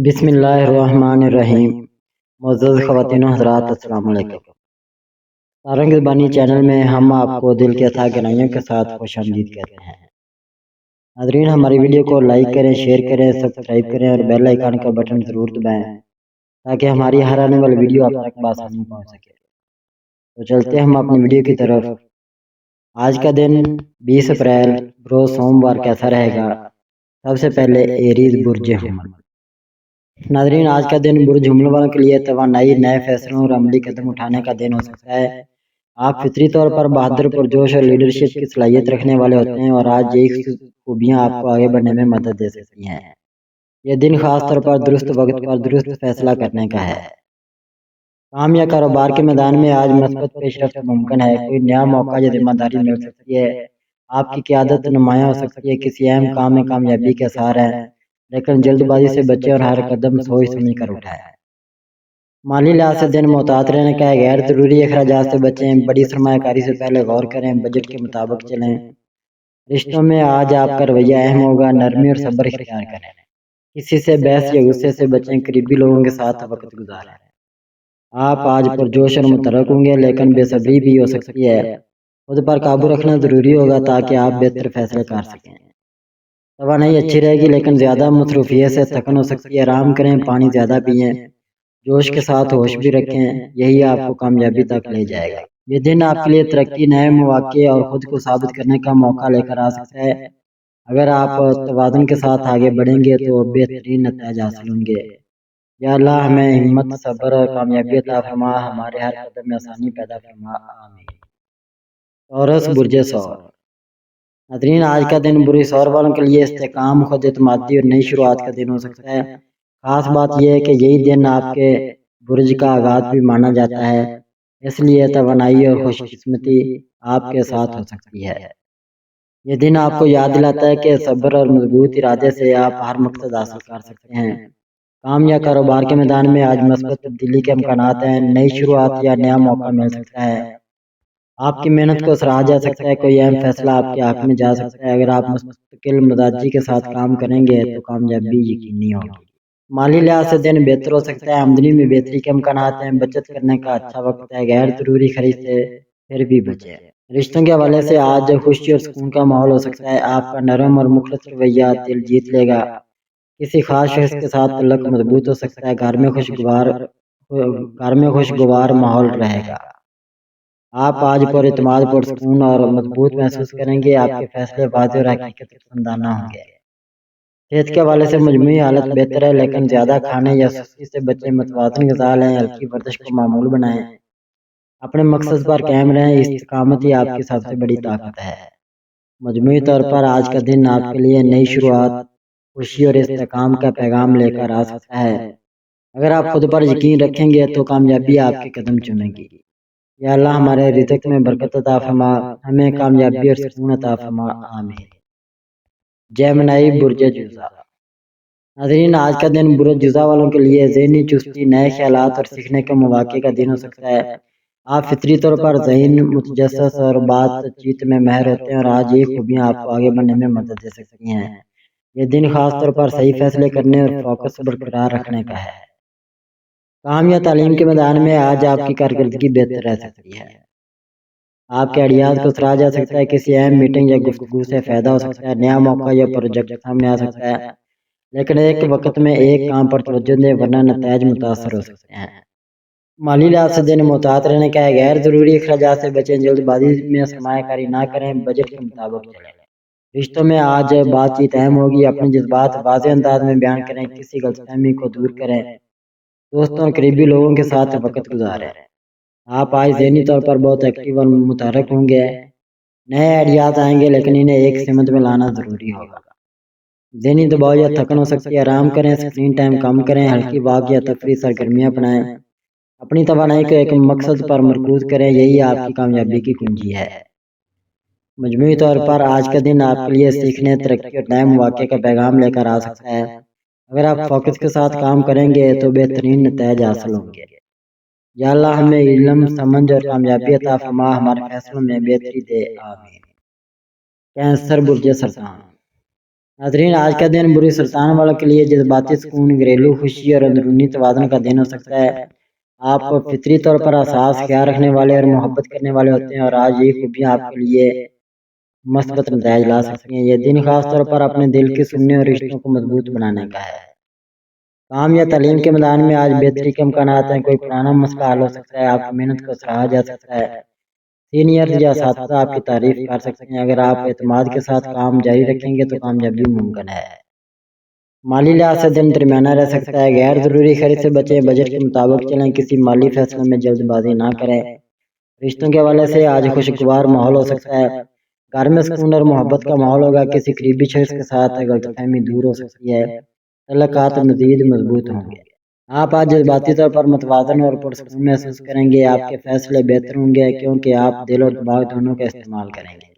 بسم اللہ الرحمن الرحیم۔ معزز خواتین و حضرات، السلام علیکم۔ سارنگ زبانی چینل میں ہم آپ کو دل کے تھا گہرائیوں کے ساتھ خوش آمدید کہتے ہیں۔ ناظرین، ہماری ویڈیو کو لائک کریں، شیئر کریں، سبسکرائب کریں اور بیل آئیکن کا بٹن ضرور دبائیں تاکہ ہماری ہر آنے والی ویڈیو آپ تک بآسانی پہنچ سکے۔ تو چلتے ہیں ہم اپنی ویڈیو کی طرف۔ آج کا دن 20 اپریل روز سوموار کیسا رہے گا؟ سب سے پہلے ایریز برج حمل۔ ناظرین، آج کا دن برج حمل والوں کے لیے توانائی، نئے فیصلوں اور عملی قدم اٹھانے کا دن ہو سکتا ہے۔ آپ فطری طور پر بہادر، پرجوش اور لیڈرشپ کی صلاحیت رکھنے والے ہوتے ہیں اور آج یہی خوبیاں آپ کو آگے بڑھنے میں مدد دے سکتی ہیں۔ یہ دن خاص طور پر درست وقت پر درست فیصلہ کرنے کا ہے۔ کام یا کاروبار کے میدان میں آج مثبت پیش رفت ممکن ہے۔ کوئی نیا موقع یا ذمہ داری مل سکتی ہے۔ آپ کی قیادت نمایاں ہو سکتی ہے۔ کسی اہم کام میں کامیابی کے آثار ہیں، لیکن جلد بازی سے بچیں اور ہر قدم سوچ سمجھ کر اٹھائیں۔ مالی لحاظ سے دن محتاط رہنے کا ہے۔ غیر ضروری اخراجات سے بچیں۔ بڑی سرمایہ کاری سے پہلے غور کریں۔ بجٹ کے مطابق چلیں۔ رشتوں میں آج آپ کا رویہ اہم ہوگا۔ نرمی اور صبر اختیار کریں۔ کسی سے بحث یا غصے سے بچیں۔ قریبی لوگوں کے ساتھ وقت گزاریں۔ آپ آج پرجوش اور متحرک ہوں گے، لیکن بے صبری بھی ہو سکتی ہے۔ خود پر قابو رکھنا ضروری ہوگا تاکہ آپ بہتر فیصلے کر سکیں۔ توانائی اچھی رہے گی، لیکن زیادہ مصروفیت سے تھکن ہو سکتی ہے۔ آرام کریں، پانی زیادہ پئیں، جوش کے ساتھ ہوش بھی رکھیں، یہی آپ کو کامیابی تک لے جائے گا۔ یہ دن آپ کے لیے ترقی، نئے مواقع اور خود کو ثابت کرنے کا موقع لے کر آ سکتا ہے۔ اگر آپ توازن کے ساتھ آگے بڑھیں گے تو بہترین نتائج حاصل ہوں گے۔ یا اللہ ہمیں ہمت، صبر اور کامیابی عطا فرما، ہمارے ہر قدم میں آسانی پیدا فرما، آمین۔ ٹورس برج ثور۔ ناظرین، آج کا دن برج ثور والوں کے لیے استحکام، خود اعتمادی اور نئی شروعات کا دن ہو سکتا ہے۔ خاص بات یہ ہے کہ یہی دن آپ کے برج کا آغاز بھی مانا جاتا ہے، اس لیے توانائی اور خوش قسمتی آپ کے ساتھ ہو سکتی ہے۔ یہ دن آپ کو یاد دلاتا ہے کہ صبر اور مضبوط ارادے سے آپ ہر مقصد حاصل کر سکتے ہیں۔ کام یا کاروبار کے میدان میں آج مثبت تبدیلی کے امکانات ہیں۔ نئی شروعات یا نیا موقع مل سکتا ہے۔ آپ کی محنت کو سراہا جا سکتا ہے۔ کوئی اہم فیصلہ آپ کے حق میں جا سکتا ہے۔ اگر آپ مستقل مزاجی کے ساتھ کام کریں گے تو کامیابی یقینی ہوگی۔ مالی لحاظ سے دن بہتر ہو سکتا ہے۔ آمدنی میں بہتری کے امکانات ہیں۔ بچت کرنے کا اچھا وقت ہے۔ غیر ضروری خرید سے پھر بھی بچیں۔ رشتوں کے حوالے سے آج خوشی اور سکون کا ماحول ہو سکتا ہے۔ آپ کا نرم اور مخلص رویہ دل جیت لے گا۔ کسی خاص شخص کے ساتھ تعلق مضبوط ہو سکتا ہے۔ گھر میں خوشگوار ماحول رہے گا۔ آپ آج پر اعتماد، پرسکون اور مضبوط محسوس کریں گے۔ آپ کے فیصلے واضح اور حقیقت پسندانہ ہوں گے۔ صحت کے حوالے سے مجموعی حالت بہتر ہے، لیکن زیادہ کھانے یا سستی سے بچیں۔ متوازن غذا لیں، ہلکی ورزش کو معمول بنائیں، اپنے مقصد پر قائم رہیں۔ استقامت ہی آپ کی سب سے بڑی طاقت ہے۔ مجموعی طور پر آج کا دن آپ کے لیے نئی شروعات، خوشی اور استحکام کا پیغام لے کر آ سکتا ہے۔ اگر آپ خود پر یقین رکھیں گے تو کامیابی آپ کے قدم چومے گی۔ یا اللہ ہمارے رزق میں برکت عطا فرما، ہمیں کامیابی اور سکون عطا فرما، آمین۔ جیمنائی برج جوزا۔ ناظرین، آج کا دن برج جوزا والوں کے لیے ذہنی چستی، نئے خیالات اور سیکھنے کے مواقع کا دن ہو سکتا ہے۔ آپ فطری طور پر ذہین، متجسس اور بات چیت میں ماہر ہوتے ہیں اور آج یہ خوبیاں آپ کو آگے بڑھنے میں مدد دے سکتی ہیں۔ یہ دن خاص طور پر صحیح فیصلے کرنے اور فوکس برقرار رکھنے کا ہے۔ کام یا تعلیم کے میدان میں آج آپ کی کارکردگی بہتر رہ سکتی ہے۔ آپ کے آئیڈیاز کو سراہا جا سکتا ہے۔ کسی اہم میٹنگ یا گفتگو سے فائدہ ہو سکتا ہے۔ نیا موقع یا پروجیکٹ سامنے آ سکتا ہے، لیکن ایک وقت میں ایک کام پر توجہ دیں ورنہ نتائج متاثر ہو سکتے ہیں۔ مالی لحاظ سے دن محتاط رہنے کا ہے۔ غیر ضروری اخراجات سے بچیں۔ جلد بازی میں سرمایہ کاری نہ کریں، بجٹ کے مطابق چلیں۔ رشتوں میں آج بات چیت اہم ہوگی۔ اپنے جذبات واضح انداز میں بیان کریں، کسی غلط فہمی کو دور کریں، دوستوں اور قریبی لوگوں کے ساتھ وقت گزاریں۔ آپ آج ذہنی طور پر بہت ایکٹیو اور متحرک ہوں گے۔ نئے آئیڈیاز آئیں گے، لیکن انہیں ایک سمت میں لانا ضروری ہوگا۔ ذہنی دباؤ یا تھکن ہو سکتی ہے۔ آرام کریں، اسکرین ٹائم کم کریں، ہلکی واک یا تفریح سرگرمیاں اپنائیں۔ اپنی توانائی کو ایک مقصد پر مرکوز کریں، یہی آپ کی کامیابی کی کنجی ہے۔ مجموعی طور پر آج کا دن آپ کے لیے سیکھنے، ترقی اور نئے مواقع کا پیغام لے کر آ سکتا ہے۔ اگر آپ فوکس کے ساتھ کام کریں گے تو بہترین نتائج حاصل ہوں گے۔ یا اللہ ہمیں علم، سمجھ اور کامیابی عطا فرما، ہمارے فیصلوں میں بہتری دے، آمین۔ کینسر برج سرطان۔ ناظرین، آج کا دن بری سرطان والوں کے لیے جذباتی سکون، گھریلو خوشی اور اندرونی توازن کا دن ہو سکتا ہے۔ آپ فطری طور پر حساس، خیال رکھنے والے اور محبت کرنے والے ہوتے ہیں، اور آج یہ خوبیاں آپ کے لیے مثبت نتائج لا سکتی ہیں۔ یہ دن خاص طور پر اپنے دل کی سننے اور رشتوں کو مضبوط بنانے کا ہے۔ کام یا تعلیم کے میدان میں آج بہتری کے امکانات ہیں۔ کوئی پرانا مسئلہ حل ہو سکتا ہے، آپ کی محنت کو سراہا جا سکتا ہے، سینئر یا اساتذہ آپ کی تعریف کر سکتے ہیں۔ اگر آپ اعتماد کے ساتھ کام جاری رکھیں گے تو کامیابی ممکن ہے۔ مالی لحاظ سے دن درمیانہ رہ سکتا ہے، غیر ضروری خرید سے بچیں، بجٹ کے مطابق چلیں، کسی مالی فیصلے میں جلد بازی نہ کریں۔ رشتوں کے حوالے سے آج خوشگوار ماحول ہو سکتا ہے، گھر میں سکون اور محبت کا ماحول ہوگا، کسی قریبی شخص کے ساتھ غلط فہمی دور ہو سکتی ہے، تعلقات مزید مضبوط ہوں گے۔ آپ آج جذباتی طور پر متوازن اور پرسکون محسوس کریں گے، آپ کے فیصلے بہتر ہوں گے کیونکہ آپ دل اور دماغ دونوں کا استعمال کریں گے۔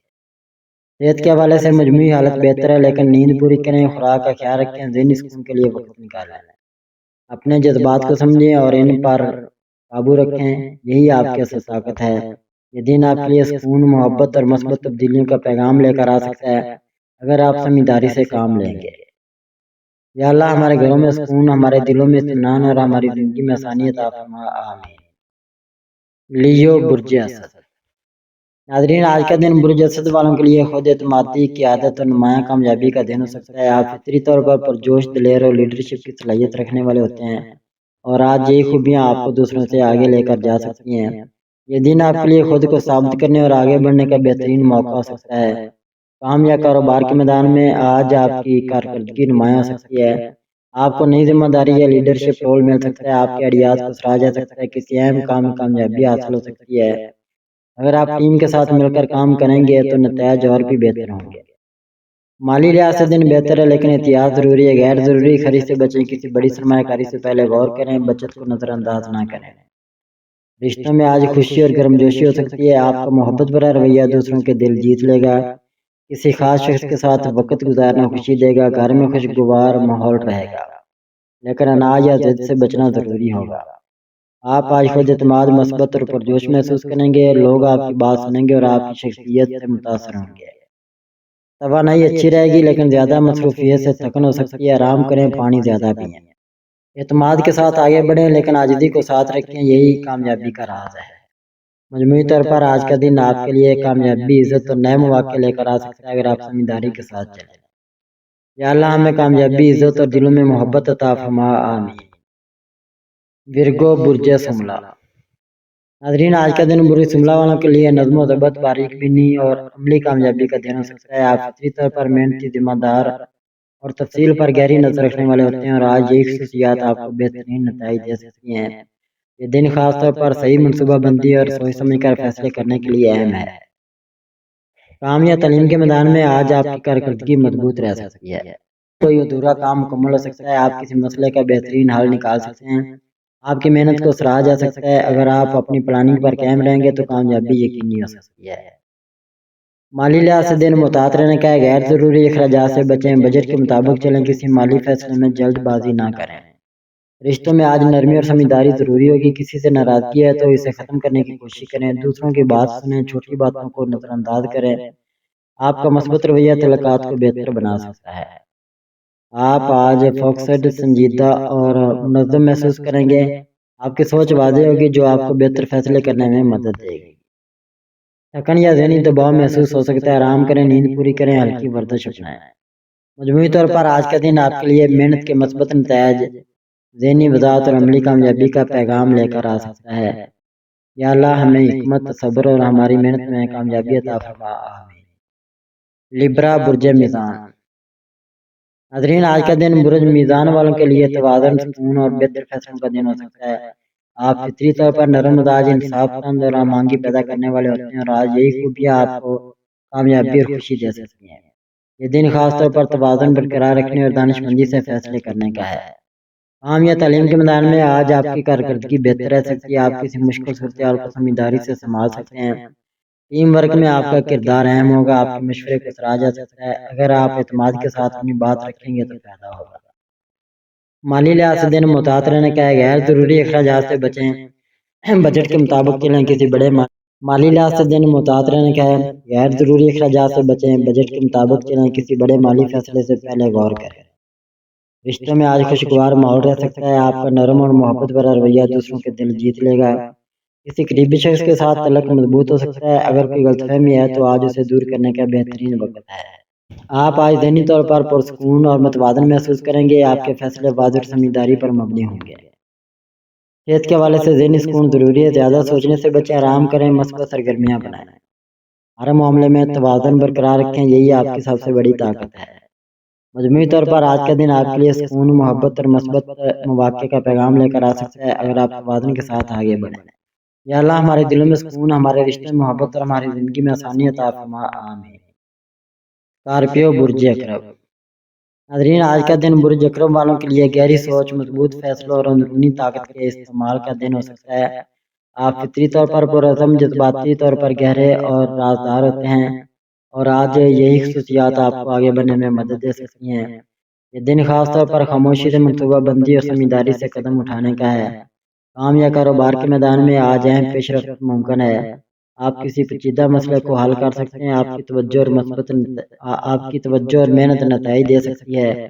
صحت کے حوالے سے مجموعی حالت بہتر ہے، لیکن نیند پوری کریں، خوراک کا خیال رکھیں، ذہنی سکون کے لیے وقت نکالیں، اپنے جذبات کو سمجھیں اور ان پر قابو رکھیں، یہی آپ کی اصل طاقت ہے۔ یہ دن آپ کے لیے سکون، محبت اور مثبت تبدیلیوں کا پیغام لے کر آ سکتا ہے اگر آپ سمجھداری سے کام لیں گے۔ یا اللہ ہمارے گھروں میں سکون، ہمارے دلوں میں اطمینان اور ہماری زندگی میں آسانی عطا فرما، آمین۔ لیو برج اسد۔ ناظرین، آج کا دن برج اسد والوں کے لیے خود اعتمادی، قیادت اور نمایاں کامیابی کا دن ہو سکتا ہے۔ آپ فطری طور پر پرجوش، دلیر اور لیڈرشپ کی صلاحیت رکھنے والے ہوتے ہیں، اور آج یہ خوبیاں آپ کو دوسروں سے آگے لے کر جا سکتی ہیں۔ یہ دن آپ کے لیے خود کو ثابت کرنے اور آگے بڑھنے کا بہترین موقع ہو سکتا ہے۔ کام یا کاروبار کے میدان میں آج آپ کی کارکردگی نمایاں ہو سکتی ہے، آپ کو نئی ذمہ داری یا لیڈرشپ رول مل سکتا ہے، آپ کے آئیڈیاز کو سراہا جا سکتا ہے، کسی اہم کام میں کامیابی حاصل ہو سکتی ہے۔ اگر آپ ٹیم کے ساتھ مل کر کام کریں گے تو نتائج اور بھی بہتر ہوں گے۔ مالی لحاظ سے دن بہتر ہے، لیکن احتیاط ضروری ہے، غیر ضروری خرید سے بچیں، کسی بڑی سرمایہ کاری سے پہلے غور کریں، بچت کو نظر انداز نہ کریں۔ رشتوں میں آج خوشی اور گرمجوشی ہو سکتی ہے، آپ کا محبت بھرا رویہ دوسروں کے دل جیت لے گا، کسی خاص شخص کے ساتھ وقت گزارنا خوشی دے گا، گھر میں خوشگوار ماحول رہے گا، لیکن اناج یا ضد سے بچنا ضروری ہوگا۔ آپ آج خود اعتماد، مثبت اور پرجوش محسوس کریں گے، لوگ آپ کی بات سنیں گے اور آپ کی شخصیت سے متاثر ہوں گے۔ توانائی اچھی رہے گی، لیکن زیادہ مصروفیت سے تھکن ہو سکتی ہے، آرام کریں، پانی زیادہ پئیں۔ اعتماد کے ساتھ آگے بڑھیں، لیکن عاجزی کو ساتھ رکھیں، یہی کامیابی کا راز ہے۔ مجموعی طور پر آج کا دن آپ کے لیے کامیابی، عزت اور نئے مواقع لے کر آ سکتا ہے اگر آپ سمجھداری کے ساتھ چلیں۔ یا اللہ ہمیں کامیابی، عزت اور دلوں میں محبت عطا فرما، آمین۔ ورگو برج سملہ۔ ناظرین، آج کا دن برج سملہ والوں کے لیے نظم و ضبط، باریک بینی اور عملی کامیابی کا دن ہو سکتا ہے۔ آپ فطری طور پر محنتی، ذمہ دار اور تفصیل پر گہری نظر رکھنے والے ہوتے ہیں، اور آج یہی خصوصیات آپ کو بہترین نتائج دے سکتی ہیں۔ یہ دن خاص طور پر صحیح منصوبہ بندی اور سوچ سمجھ کر فیصلے کرنے کے لیے اہم ہے۔ کام یا تعلیم کے میدان میں آج آپ کی کارکردگی مضبوط رہ سکتی ہے، کوئی ادھورا کام مکمل ہو سکتا ہے، آپ کسی مسئلے کا بہترین حل نکال سکتے ہیں، آپ کی محنت کو سراہا جا سکتا ہے۔ اگر آپ اپنی پلاننگ پر قائم رہیں گے تو کامیابی یقینی ہو سکتی ہے۔ مالی لحاظ سے دن محتاط رہنے کا ہے، غیر ضروری اخراجات سے بچیں، بجٹ کے مطابق چلیں، کسی مالی فیصلے میں جلد بازی نہ کریں۔ رشتوں میں آج نرمی اور سمجھداری ضروری ہوگی، کسی سے ناراضگی ہے تو اسے ختم کرنے کی کوشش کریں، دوسروں کی بات سنیں، چھوٹی باتوں کو نظر انداز کریں۔ آپ کا مثبت رویہ تعلقات کو بہتر بنا سکتا ہے۔ آپ آج فوکسڈ، سنجیدہ اور منظم محسوس کریں گے، آپ کی سوچ واضح ہوگی جو آپ کو بہتر فیصلے کرنے میں مدد دے گی۔ تھکن یا ذہنی دباؤ محسوس ہو سکتا ہے، آرام کریں، نیند پوری کریں، ہلکی ورزش اپنائیں۔ مجموعی طور پر آج کا دن آپ کے لیے محنت کے مثبت نتائج، ذہنی وضاحت اور عملی کامیابی کا پیغام لے کر آ سکتا ہے۔ یا اللہ ہمیں حکمت، صبر اور ہماری محنت میں کامیابی عطا فرما، آمین۔ لیبرا برج میزان۔ ناظرین، آج کا دن برج میزان والوں کے لیے توازن، سکون اور بہتر فیصلوں کا دن ہو سکتا ہے۔ آپ فطری طور پر نرم مزاج، انصاف پسند اور ہم آہنگی پیدا کرنے والے ہوتے ہیں، اور آج یہی خوبیاں آپ کو کامیابی اور خوشی دے سکتی ہیں۔ یہ دن خاص طور پر توازن برقرار رکھنے اور دانش مندی سے فیصلے کرنے کا ہے۔ کام یا تعلیم کے میدان میں آج آپ کی کارکردگی بہتر رہ سکتی ہے، آپ کسی مشکل صورتحال کو سمجھداری سے سنبھال سکتے ہیں، ٹیم ورک میں آپ کا کردار اہم ہوگا، آپ کے مشورے کو سراہا جا سکتا ہے، اگر آپ اعتماد کے ساتھ اپنی بات رکھیں گے تو فائدہ ہوگا۔ مالی لحاظ سے دن محتاط رہنے کا ہے، غیر ضروری اخراجات سے بچیں، بجٹ کے مطابق چلیں، کسی بڑے مالی لحاظ سے دن محتاط رہنے کا ہے، غیر ضروری اخراجات سے بچیں، بجٹ کے مطابق چلیں، کسی بڑے مالی فیصلے سے پہلے غور کریں۔ رشتوں میں آج خوشگوار ماحول رہ سکتا ہے، آپ کا نرم اور محبت بھرا رویہ دوسروں کے دل جیت لے گا۔ کسی قریبی شخص کے ساتھ تعلق مضبوط ہو سکتا ہے، اگر کوئی غلط فہمی ہے تو آج اسے دور کرنے کا بہترین وقت ہے۔ آپ آج ذہنی طور پر پرسکون اور متوازن محسوس کریں گے، آپ کے فیصلے واضح اور سمجھداری پر مبنی ہوں گے۔ صحت کے حوالے سے ذہنی سکون ضروری ہے، زیادہ سوچنے سے بچیں، آرام کریں، مثبت سرگرمیاں بنائیں، ہر معاملے میں توازن برقرار رکھیں، یہی آپ کی سب سے بڑی طاقت ہے۔ مجموعی طور پر آج کا دن آپ کے لیے سکون، محبت اور مثبت مواقع کا پیغام لے کر آ سکتا ہے، اگر آپ توازن کے ساتھ آگے بڑھیں۔ یا اللہ ہمارے دلوں میں سکون، ہمارے رشتوں میں محبت اور ہماری زندگی میں آسانی عطا فرما، آمین۔ اسکارپیو برج اکرم۔ ناظرین، آج کا دن برج اکرم والوں کے لیے گہری سوچ، مضبوط فیصلوں اور اندرونی طاقت کے استعمال کا دن ہو سکتا ہے۔ آپ فطری طور پر پرعزم، جذباتی طور پر گہرے اور رازدار ہوتے ہیں، اور آج یہی خصوصیات آپ کو آگے بڑھنے میں مدد دے سکتی ہیں۔ یہ دن خاص طور پر خاموشی سے منصوبہ بندی اور سمجھداری سے قدم اٹھانے کا ہے۔ کام یا کاروبار کے میدان میں آج اہم پیش رفت ممکن ہے، آپ کسی پیچیدہ مسئلے کو حل کر سکتے ہیں، آپ کی توجہ اور محنت نتائج دے سکتی ہے۔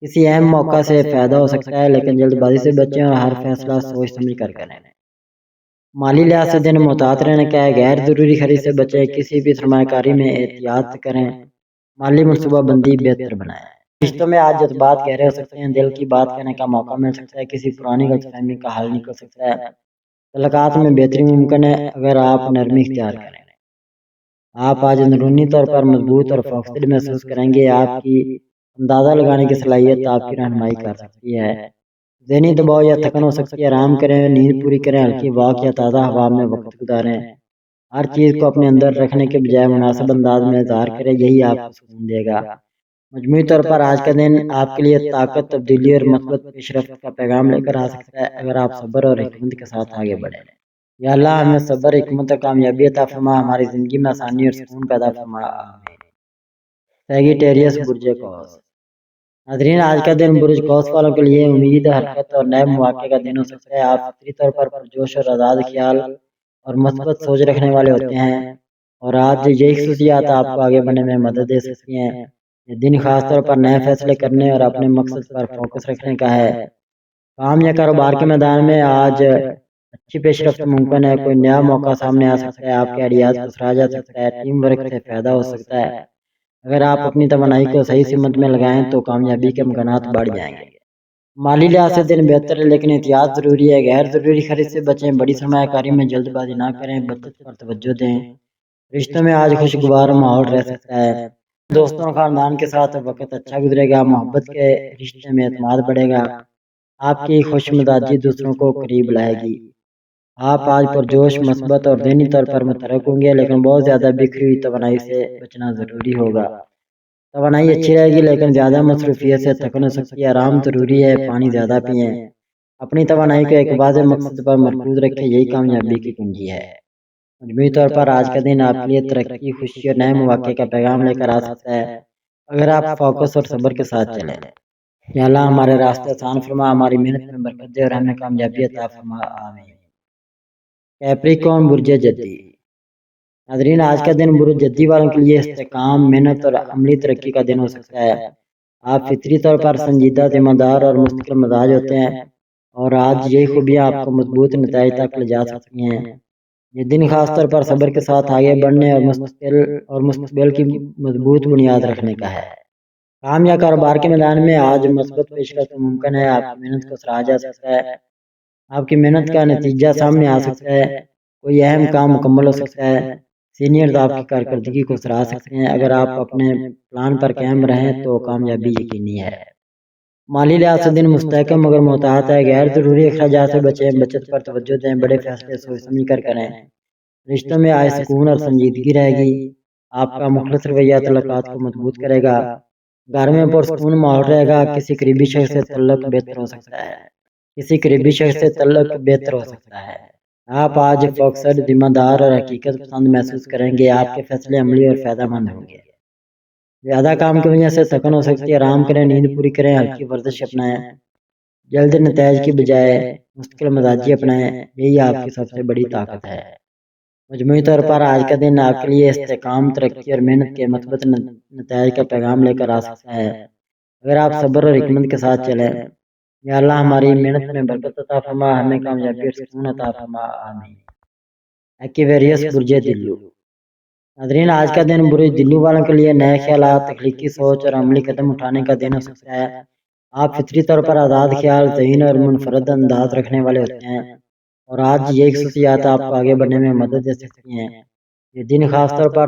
کسی اہم موقع سے فائدہ ہو سکتا ہے، لیکن جلد بازی سے بچیں اور ہر فیصلہ سوچ سمجھ کر کریں۔ مالی لحاظ سے دن محتاط رہنے کا ہے، غیر ضروری خرید سے بچیں، کسی بھی سرمایہ کاری میں احتیاط کریں، مالی منصوبہ بندی بہتر بنائیں۔ رشتوں میں آج جذبات گہرے ہو سکتے ہیں، دل کی بات کہنے کا موقع مل سکتا ہے، کسی پرانی غلط فہمی کا حل نکل سکتا ہے، تعلقات میں بہتری ممکن ہے اگر آپ نرمی اختیار کریں۔ آپ آج اندرونی طور پر مضبوط اور فوقد محسوس کریں گے، آپ کی اندازہ لگانے کی صلاحیت آپ کی رہنمائی کر سکتی ہے۔ ذہنی دباؤ یا تھکن ہو سکتی ہے، آرام کریں، نیند پوری کریں، ہلکی واک یا تازہ ہوا میں وقت گزاریں، ہر چیز کو اپنے اندر رکھنے کے بجائے مناسب انداز میں اظہار کریں، یہی آپ کو سکون دے گا۔ مجموعی طور پر آج کا دن آپ کے لیے طاقت، تبدیلی اور مثبت پیش رفت کا پیغام لے کر آ سکتا ہے، اگر آپ صبر اور حکمت کے ساتھ آگے بڑھیں۔ یا اللہ ہمیں صبر، حکمت اور کامیابی عطا فرما، ہماری زندگی میں آسانی اور سکون پیدا فرما، آمین۔ سیگیٹیریس برج قوس۔ ناظرین، آج کا دن برج قوس والوں کے لیے امید، حرکت اور نئے مواقع کا دن ہو سکتا ہے۔ آپ فطری طور پر پرجوش اور آزاد خیال اور مثبت سوچ رکھنے والے ہوتے ہیں، اور آج یہی خصوصیات آپ کو آگے بڑھنے میں مدد دے سکتی ہیں۔ یہ دن خاص طور پر نئے فیصلے کرنے اور اپنے مقصد پر فوکس رکھنے کا ہے۔ کام یا کاروبار کے میدان میں آج اچھی پیش رفت ممکن ہے، کوئی نیا موقع سامنے آ سکتا ہے، آپ کے آئیڈیاز کو سراہا جا سکتا ہے، ٹیم ورک سے فائدہ ہو سکتا ہے، اگر آپ اپنی توانائی کو صحیح سمت میں لگائیں تو کامیابی کے امکانات بڑھ جائیں گے۔ مالی لحاظ سے دن بہتر ہے، لیکن احتیاط ضروری ہے، غیر ضروری خرید سے بچیں، بڑی سرمایہ کاری میں جلد بازی نہ کریں، بچت پر توجہ دیں۔ رشتوں میں آج خوشگوار ماحول رہ سکتا ہے، دوستوں اور خاندان کے ساتھ وقت اچھا گزرے گا، محبت کے رشتے میں اعتماد بڑھے گا، آپ کی خوش مزاجی دوسروں کو قریب لائے گی۔ آپ آج پرجوش، مثبت اور ذہنی طور پر متحرک ہوں گے، لیکن بہت زیادہ بکھری ہوئی توانائی سے بچنا ضروری ہوگا۔ توانائی اچھی رہے گی، لیکن زیادہ مصروفیت سے تھکن ہو سکتی ہے، آرام ضروری ہے، پانی زیادہ پئیں، اپنی توانائی کو ایک واضح مقصد پر مرکوز رکھیں، یہی کامیابی کی کنجی ہے۔ مجموعی طور پر آج کا دن آپ کے لیے ترقی، خوشی اور نئے مواقع کا پیغام لے کر آ سکتا ہے، اگر آپ فوکس اور صبر کے ساتھ چلیں۔ یا اللہ ہمارے راستے آسان فرما، ہماری محنت میں برکت دے اور ہمیں کامیابی عطا فرما، آمین۔ کیپریکون برج جدی۔ ناظرین، آج کا دن برج جدی والوں کے لیے استحکام، محنت اور عملی ترقی کا دن ہو سکتا ہے۔ آپ فطری طور پر سنجیدہ، ذمہ دار اور مستقل مزاج ہوتے ہیں، اور آج یہی خوبیاں آپ کو مضبوط نتائج تک لے جا سکتی ہیں۔ یہ دن خاص طور پر صبر کے ساتھ آگے بڑھنے اور مستقبل کی مضبوط بنیاد رکھنے کا ہے۔ کام یا کاروبار کے میدان میں آج مثبت پیش رفت ممکن ہے، آپ کی محنت کو سراہا جا سکتا ہے، آپ کی محنت کا نتیجہ سامنے آ سکتا ہے، کوئی اہم کام مکمل ہو سکتا ہے، سینئرز آپ کی کارکردگی کو سراہ سکتے ہیں، اگر آپ اپنے پلان پر قائم رہیں تو کامیابی یقینی ہے۔ مالی لحاظ سے دن مستحکم مگر محتاط ہے، غیر ضروری اخراجات سے بچیں، بچت پر توجہ دیں، بڑے فیصلے سوچ سمجھ کر کریں۔ رشتوں میں آج سکون اور سنجیدگی رہے گی، آپ کا مخلص رویہ تعلقات کو مضبوط کرے گا، گھر میں پرسکون ماحول رہے گا، کسی قریبی شخص سے تعلق بہتر ہو سکتا ہے، آپ آج فوکسڈ، ذمہ دار اور حقیقت پسند محسوس کریں گے، آپ کے فیصلے عملی اور فائدہ مند ہوں گے۔ زیادہ کام کی وجہ سے تھکن ہو سکتی ہے، آرام کریں، نیند پوری کریں، ہلکی ورزش اپنائیں، جلد نتائج کی بجائے مستقل مزاجی اپنائیں، یہی آپ کی سب سے بڑی طاقت ہے۔ مجموعی طور پر آج کا دن آپ کے لیے استحکام، ترقی اور محنت کے مثبت نتائج کا پیغام لے کر آ سکتا ہے اگر آپ صبر اور حکمت کے ساتھ چلیں۔ یا اللہ ہماری محنت میں برکت عطا فرما، ہمیں کامیابی اور سکون عطا فرما، آمین۔ ایکویریس برج دلو۔ ناظرین، آج کا دن برج دلو والوں کے لیے نئے خیالات، تخلیقی سوچ اور عملی قدم اٹھانے کا دن ہو سکتا ہے۔ آپ فطری طور پر آزاد خیال، ذہین اور منفرد انداز رکھنے والے ہوتے ہیں، اور آج یہ خصوصیات آپ کو آگے بڑھنے میں مدد دے سکتی ہیں۔ یہ دن خاص طور پر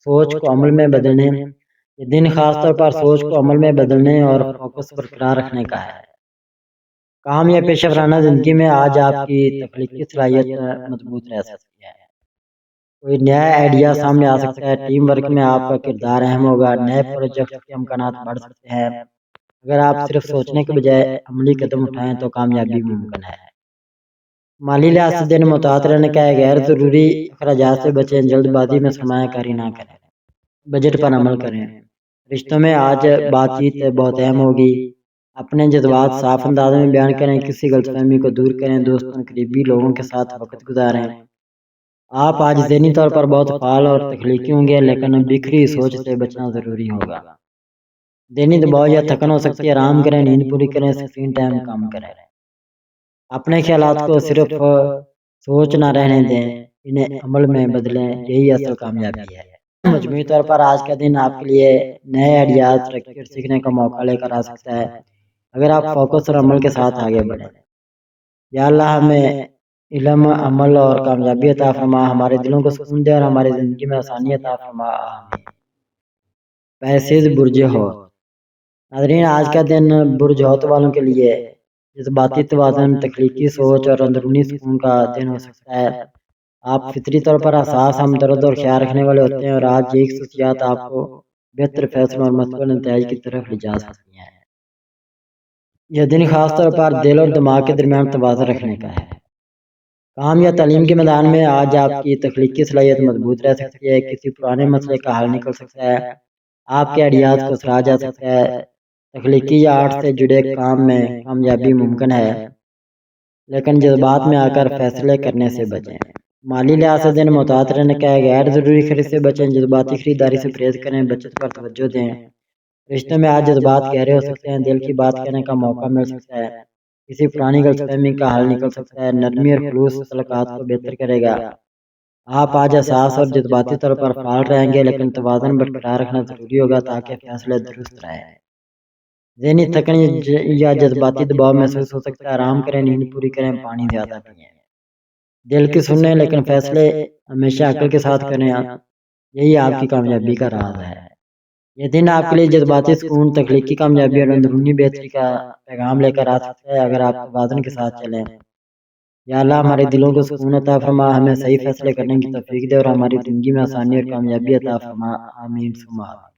سوچ کو عمل میں بدلنے اور فوکس برقرار رکھنے کا ہے۔ کام یا پیشہ ورانہ زندگی میں آج آپ کی تخلیقی صلاحیت مضبوط رہ سکتی ہے۔ کوئی نیا آئیڈیا سامنے آ سکتا ہے، ٹیم ورک میں آپ کا کردار اہم ہوگا، نئے پروجیکٹ کے امکانات بڑھ سکتے ہیں۔ اگر آپ صرف سوچنے کے بجائے عملی قدم اٹھائیں تو کامیابی ممکن ہے۔ مالی لحاظ سے دن محتاط رہنے کا ہے، غیر ضروری اخراجات سے بچیں، جلد بازی میں سرمایہ کاری نہ کریں، بجٹ پر عمل کریں۔ رشتوں میں آج بات چیت بہت اہم ہوگی، اپنے جذبات صاف انداز میں بیان کریں، کسی غلط فہمی کو دور کریں، دوستوں قریبی لوگوں کے ساتھ وقت گزاریں۔ آپ آج ذہنی طور پر بہت فعال اور تخلیقی ہوں گے، لیکن بکھری سوچ سے بچنا ضروری ہوگا۔ ذہنی دباؤ یا تھکن ہو سکتی ہے، آرام کریں، نیند پوری کریں، اسکرین ٹائم کم کریں۔ اپنے خیالات کو صرف سوچ نہ رہنے دیں، انہیں عمل میں بدلیں، یہی اصل کامیابی ہے۔ مجموعی طور پر آج کا دن آپ کے لیے نئے آئیڈیاز، ترقی اور سیکھنے کا موقع لے کر آ سکتا ہے اگر آپ فوکس اور عمل کے ساتھ آگے بڑھیں۔ یا اللہ ہمیں علم، عمل اور کامیابی عطا فرما، ہمارے دلوں کو سکون دے اور ہماری زندگی میں آسانی عطا فرما، آمین۔ پیسز برج حوت۔ ناظرین، آج کا دن برج حوت والوں کے لیے جذباتی توازن، تخلیقی سوچ اور اندرونی سکون کا دن ہو سکتا ہے۔ آپ فطری طور پر حساس، ہمدرد اور خیال رکھنے والے ہوتے ہیں، اور آج یہ خصوصیات آپ کو بہتر فیصلوں اور مثبت نتائج کی طرف لے جا سکتی ہیں۔ یہ دن خاص طور پر دل اور دماغ کے درمیان توازن رکھنے کا ہے۔ کام یا تعلیم کے میدان میں آج آپ کی تخلیقی صلاحیت مضبوط رہ سکتی ہے، کسی پرانے مسئلے کا حل نکل سکتا ہے، آپ کے آئیڈیاز کو سراہا جا سکتا ہے، تخلیقی یا آرٹ سے جڑے کام میں کامیابی ممکن ہے، لیکن جذبات میں آ کر فیصلے کرنے سے بچیں۔ مالی لحاظ سے دن محتاط رہنے کا ہے، غیر ضروری خرید سے بچیں، جذباتی خریداری سے پرہیز کریں، بچت پر توجہ دیں۔ رشتوں میں آج جذبات گہرے ہو سکتے ہیں، دل کی بات کہنے کا موقع مل سکتا ہے، کسی پرانی غلط فہمی کا حل نکل سکتا ہے، نرمی اور خلوص تعلقات کو بہتر کرے گا۔ آپ آج حساس اور جذباتی طور پر فعال رہیں گے، لیکن توازن برقرار رکھنا ضروری ہوگا تاکہ فیصلے درست رہیں۔ ذہنی تھکن یا جذباتی دباؤ محسوس ہو سکتا ہے، آرام کریں، نیند پوری کریں، پانی زیادہ پئیں۔ دل کی سنیں لیکن فیصلے ہمیشہ عقل کے ساتھ کریں، یہی آپ کی کامیابی کا راز ہے۔ یہ دن آپ کے لیے جذباتی سکون، تخلیقی کامیابی اور اندرونی بہتری کا پیغام لے کر آ سکتا ہے اگر آپ توازن کے ساتھ چلیں۔ یا اللہ ہمارے دلوں کو سکون عطا فرما، ہمیں صحیح فیصلے کرنے کی توفیق دے اور ہماری زندگی میں آسانی اور کامیابی عطا فرما، آمین ثم آمین۔